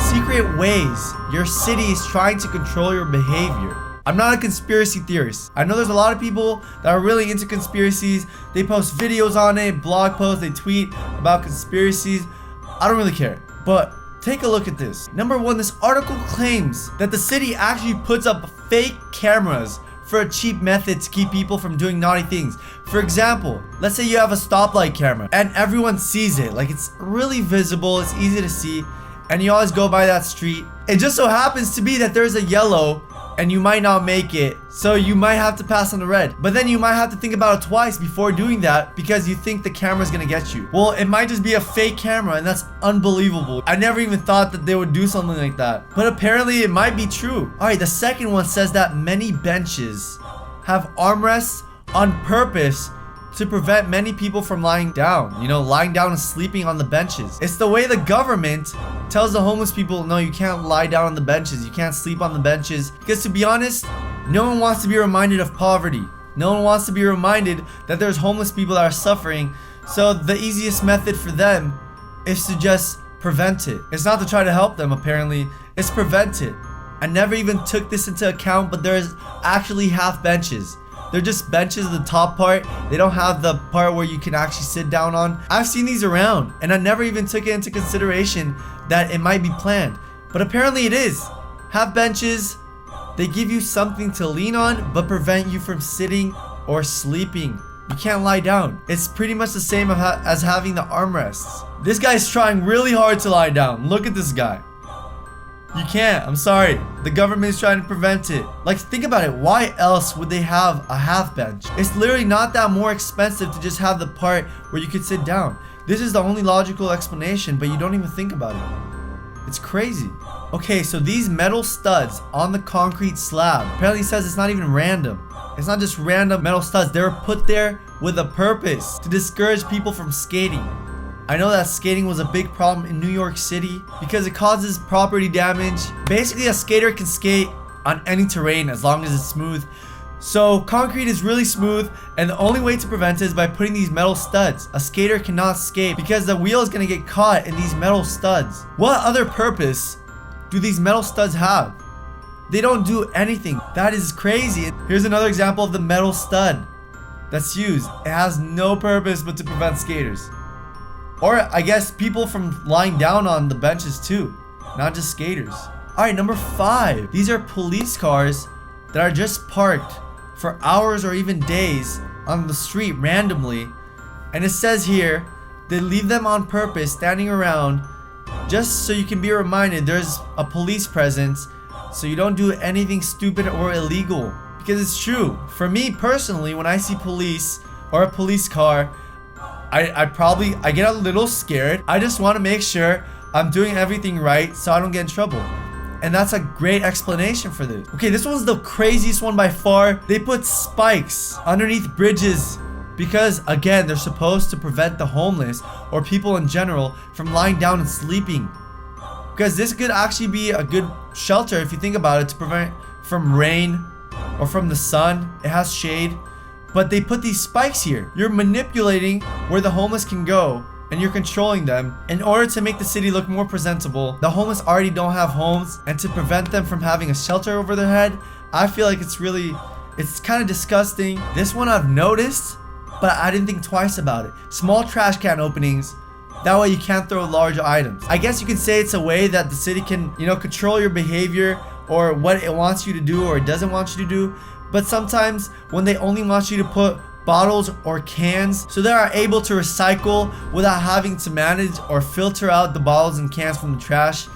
secret ways your city is trying to control your behavior. I'm not a conspiracy theorist. I know there's a lot of people that are really into conspiracies. They post videos on it, blog posts, they tweet about conspiracies. I don't really care. But take a look at this. Number one, this article claims that the city actually puts up fake cameras for a cheap method to keep people from doing naughty things. For example, let's say you have a stoplight camera and everyone sees it. Like, it's really visible, it's easy to see, and you always go by that street. It just so happens to be that there's a yellow and you might not make it, so you might have to pass on the red. But then you might have to think about it twice before doing that because you think the camera's gonna get you. Well, it might just be a fake camera, and that's unbelievable. I never even thought that they would do something like that, but apparently it might be true. All right, the second one says that many benches have armrests on purpose to prevent many people from lying down. You know, lying down and sleeping on the benches. It's the way the government tells the homeless people, no, you can't lie down on the benches. You can't sleep on the benches. Because to be honest, no one wants to be reminded of poverty. No one wants to be reminded that there's homeless people that are suffering. So the easiest method for them is to just prevent it. It's not to try to help them, apparently. It's prevent it. I never even took this into account, but there's actually half benches. They're just benches at the top part. They don't have the part where you can actually sit down on. I've seen these around, and I never even took it into consideration that it might be planned. But apparently it is. Half benches, they give you something to lean on, but prevent you from sitting or sleeping. You can't lie down. It's pretty much the same as having the armrests. This guy's trying really hard to lie down. Look at this guy. You can't. I'm sorry. The government is trying to prevent it. Like, think about it. Why else would they have a half bench? It's literally not that more expensive to just have the part where you could sit down. This is the only logical explanation, but you don't even think about it. It's crazy. Okay, so these metal studs on the concrete slab, apparently it says it's not even random. It's not just random metal studs. They were put there with a purpose to discourage people from skating. I know that skating was a big problem in New York City because it causes property damage. Basically, a skater can skate on any terrain as long as it's smooth. So concrete is really smooth, and the only way to prevent it is by putting these metal studs. A skater cannot skate because the wheel is going to get caught in these metal studs. What other purpose do these metal studs have? They don't do anything. That is crazy. Here's another example of the metal stud that's used. It has no purpose but to prevent skaters. Or I guess people from lying down on the benches too, not just skaters. Alright, number 5. These are police cars that are just parked for hours or even days on the street randomly. And it says here, they leave them on purpose standing around just so you can be reminded there's a police presence, so you don't do anything stupid or illegal. Because it's true. For me personally, when I see police or a police car, I get a little scared. I just want to make sure I'm doing everything right so I don't get in trouble. And that's a great explanation for this. Okay, this one's the craziest one by far. They put spikes underneath bridges because, again, they're supposed to prevent the homeless or people in general from lying down and sleeping. Because this could actually be a good shelter if you think about it, to prevent from rain or from the sun. It has shade. But they put these spikes here. You're manipulating where the homeless can go, and you're controlling them in order to make the city look more presentable. The homeless already don't have homes, and to prevent them from having a shelter over their head, I feel like it's kind of disgusting. This one I've noticed, but I didn't think twice about it. Small trash can openings. That way you can't throw large items. I guess you could say it's a way that the city can, control your behavior or what it wants you to do or it doesn't want you to do. But sometimes when they only want you to put bottles or cans so they are able to recycle without having to manage or filter out the bottles and cans from the trash,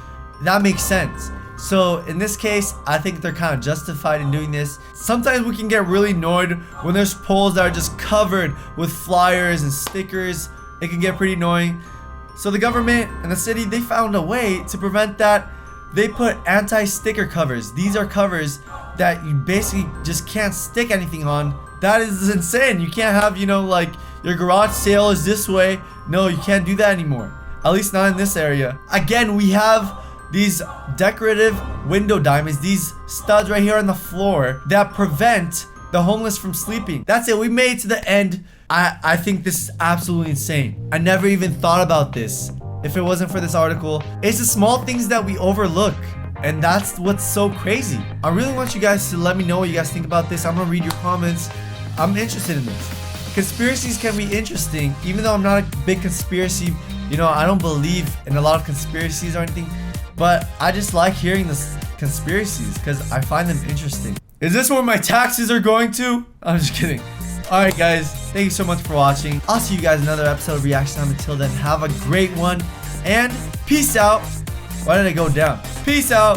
that makes sense. So in this case, I think they're kind of justified in doing this. Sometimes we can get really annoyed when there's poles that are just covered with flyers and stickers. It can get pretty annoying. So the government and the city, they found a way to prevent that. They put anti-sticker covers. These are covers that you basically just can't stick anything on. That is insane. You can't have, like your garage sale is this way. No, you can't do that anymore. At least not in this area. Again, we have these decorative window diamonds, these studs right here on the floor that prevent the homeless from sleeping. That's it. We made it to the end. I think this is absolutely insane. I never even thought about this. if it wasn't for this article. It's the small things that we overlook, and that's what's so crazy. I really want you guys to let me know what you guys think about this. I'm gonna read your comments. I'm interested in this. Conspiracies can be interesting, even though I'm not a big conspiracy, you know, I don't believe in a lot of conspiracies or anything, but I just like hearing this conspiracies because I find them interesting. Is this where my taxes are going to? I'm just kidding. Alright guys, thank you so much for watching. I'll see you guys in another episode of Reaction Time. Until then, have a great one and peace out. Why did I go down? Peace out.